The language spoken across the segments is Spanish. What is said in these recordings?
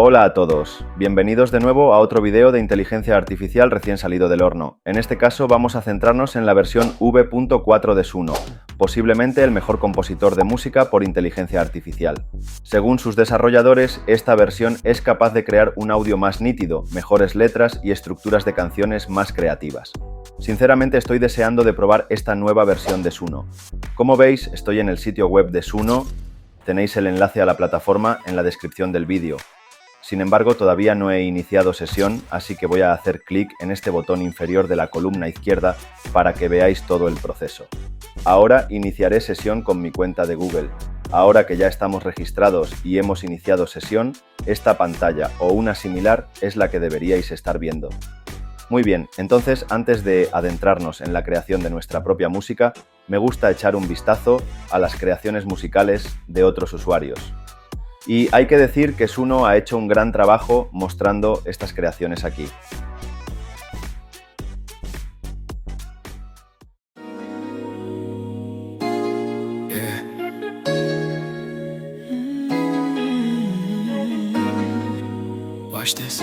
Hola a todos, bienvenidos de nuevo a otro video de inteligencia artificial recién salido del horno. En este caso vamos a centrarnos en la versión V.4 de Suno, posiblemente el mejor compositor de música por inteligencia artificial. Según sus desarrolladores, esta versión es capaz de crear un audio más nítido, mejores letras y estructuras de canciones más creativas. Sinceramente estoy deseando de probar esta nueva versión de Suno. Como veis, estoy en el sitio web de Suno, tenéis el enlace a la plataforma en la descripción del vídeo. Sin embargo, todavía no he iniciado sesión, así que voy a hacer clic en este botón inferior de la columna izquierda para que veáis todo el proceso. Ahora iniciaré sesión con mi cuenta de Google. Ahora que ya estamos registrados y hemos iniciado sesión, esta pantalla o una similar es la que deberíais estar viendo. Muy bien, entonces antes de adentrarnos en la creación de nuestra propia música, me gusta echar un vistazo a las creaciones musicales de otros usuarios. Y hay que decir que Suno ha hecho un gran trabajo mostrando estas creaciones aquí. Watch this.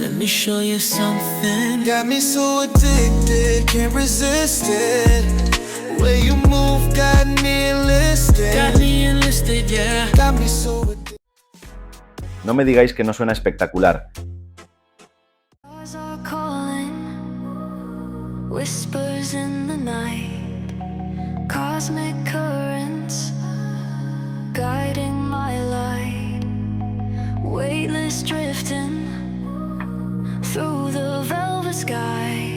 Let me show you something. Got me so addicted, can't resist it. Way you move got me enlisted. Got me enlisted, yeah. Got me so addicted. No me digáis que no suena espectacular. Stars are calling, whispers in the night, cosmic currents guiding my light, weightless drifting through the velvet sky.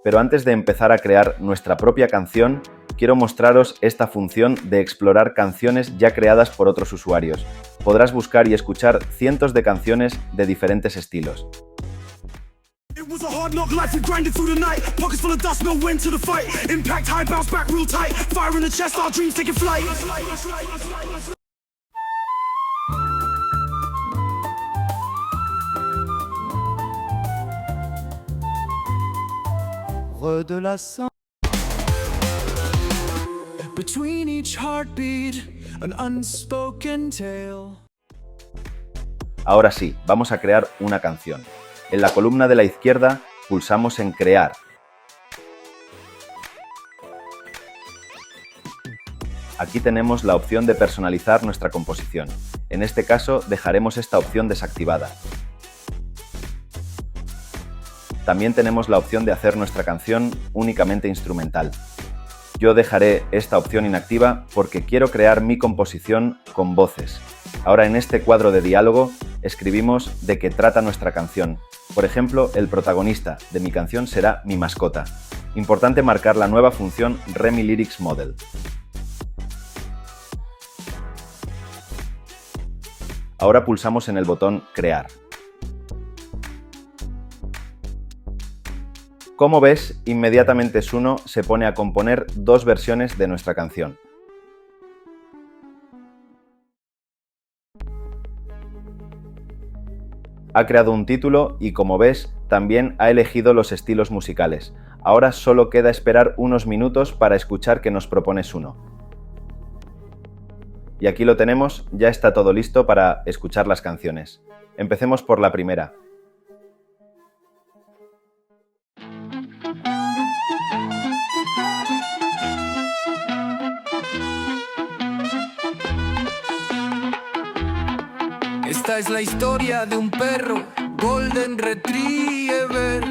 Pero antes de empezar a crear nuestra propia canción, quiero mostraros esta función de explorar canciones ya creadas por otros usuarios. Podrás buscar y escuchar cientos de canciones de diferentes estilos. De la sang. Between each heartbeat, an unspoken tale. Ahora sí, vamos a crear una canción. En la columna de la izquierda pulsamos en Crear. Aquí tenemos la opción de personalizar nuestra composición. En este caso dejaremos esta opción desactivada. También tenemos la opción de hacer nuestra canción únicamente instrumental. Yo dejaré esta opción inactiva porque quiero crear mi composición con voces. Ahora en este cuadro de diálogo escribimos de qué trata nuestra canción. Por ejemplo, el protagonista de mi canción será mi mascota. Importante marcar la nueva función Remy Lyrics Model. Ahora pulsamos en el botón Crear. Como ves, inmediatamente Suno se pone a componer dos versiones de nuestra canción. Ha creado un título y, como ves, también ha elegido los estilos musicales. Ahora solo queda esperar unos minutos para escuchar qué nos propone Suno. Y aquí lo tenemos, ya está todo listo para escuchar las canciones. Empecemos por la primera. Esta es la historia de un perro, Golden Retriever.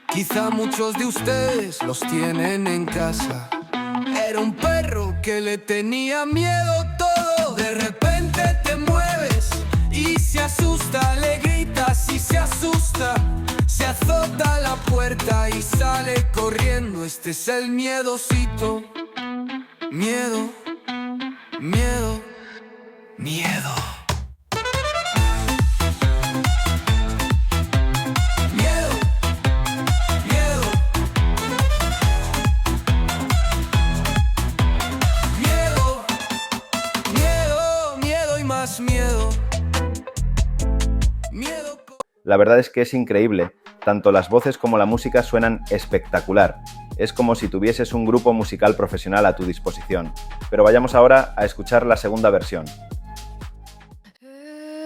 Quizá muchos de ustedes los tienen en casa. Era un perro que le tenía miedo todo. De repente te mueves y se asusta, le gritas y se asusta. Se azota la puerta y sale corriendo. Este es el miedosito. Miedo, miedo, miedo. Miedo. La verdad es que es increíble, tanto las voces como la música suenan espectacular. Es como si tuvieses un grupo musical profesional a tu disposición. Pero vayamos ahora a escuchar la segunda versión.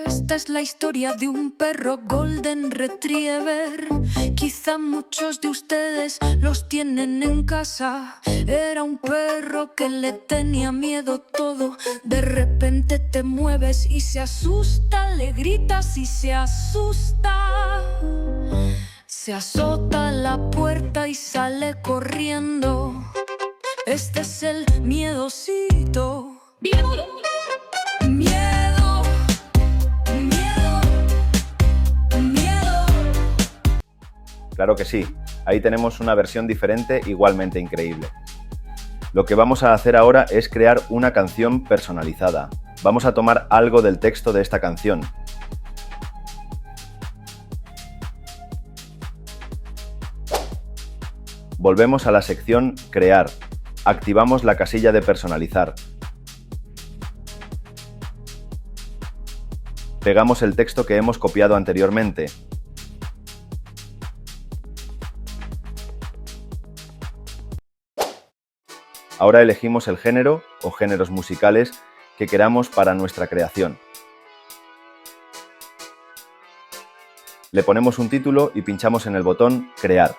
Esta es la historia de un perro Golden Retriever. Quizá muchos de ustedes los tienen en casa. Era un perro que le tenía miedo todo. De repente te mueves y se asusta, le gritas y se asusta. Se azota la puerta y sale corriendo. Este es el miedosito. Miedo. Claro que sí, ahí tenemos una versión diferente igualmente increíble. Lo que vamos a hacer ahora es crear una canción personalizada. Vamos a tomar algo del texto de esta canción. Volvemos a la sección Crear. Activamos la casilla de personalizar. Pegamos el texto que hemos copiado anteriormente. Ahora elegimos el género o géneros musicales que queramos para nuestra creación. Le ponemos un título y pinchamos en el botón Crear.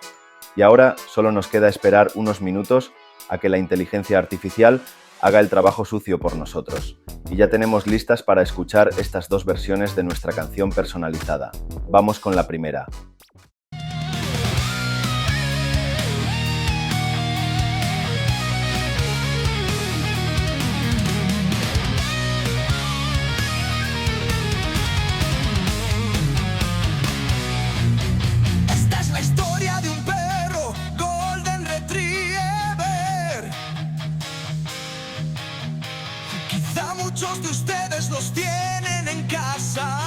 Y ahora solo nos queda esperar unos minutos a que la inteligencia artificial haga el trabajo sucio por nosotros. Y ya tenemos listas para escuchar estas dos versiones de nuestra canción personalizada. Vamos con la primera. Esta es la historia de un perro Golden Retriever. Quizá muchos de ustedes los tienen en casa.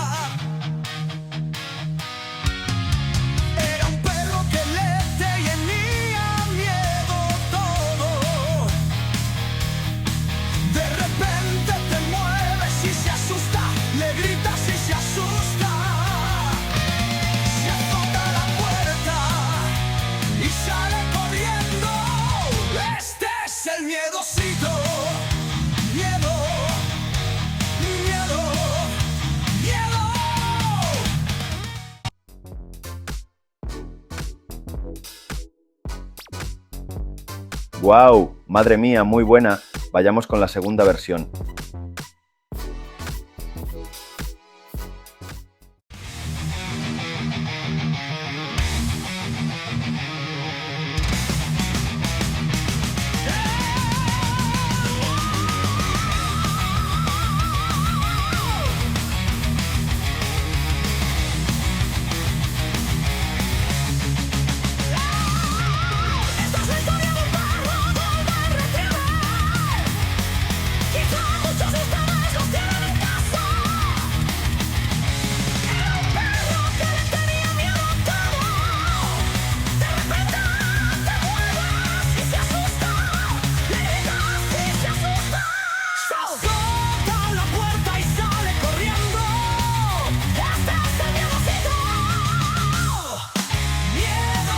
Era un perro que le tenía miedo todo. De repente te mueves y se asusta, le gritas y se asusta. Se azota la puerta y sale corriendo. Este es el miedosito. Miedo, miedo, miedo. ¡Guau! ¡Madre mía, muy buena! Vayamos con la segunda versión. Esta es la historia de un perro Golden Retriever. Quizá muchos de ustedes los tienen en casa. Era un perro que le tenía miedo a todo. De repente te mueves y se asusta, le gritas y se asusta. Se azota la puerta y sale corriendo. Este es el miedosito. Miedo.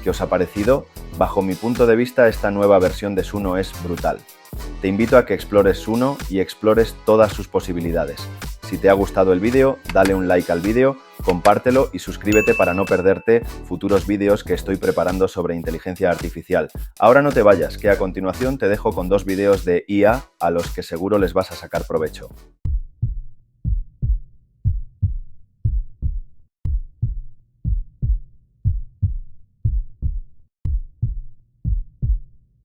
¿Qué os ha parecido? Bajo mi punto de vista, esta nueva versión de Suno es brutal. Te invito a que explores Suno y explores todas sus posibilidades. Si te ha gustado el vídeo, dale un like al vídeo, compártelo y suscríbete para no perderte futuros vídeos que estoy preparando sobre inteligencia artificial. Ahora no te vayas, que a continuación te dejo con dos vídeos de IA a los que seguro les vas a sacar provecho.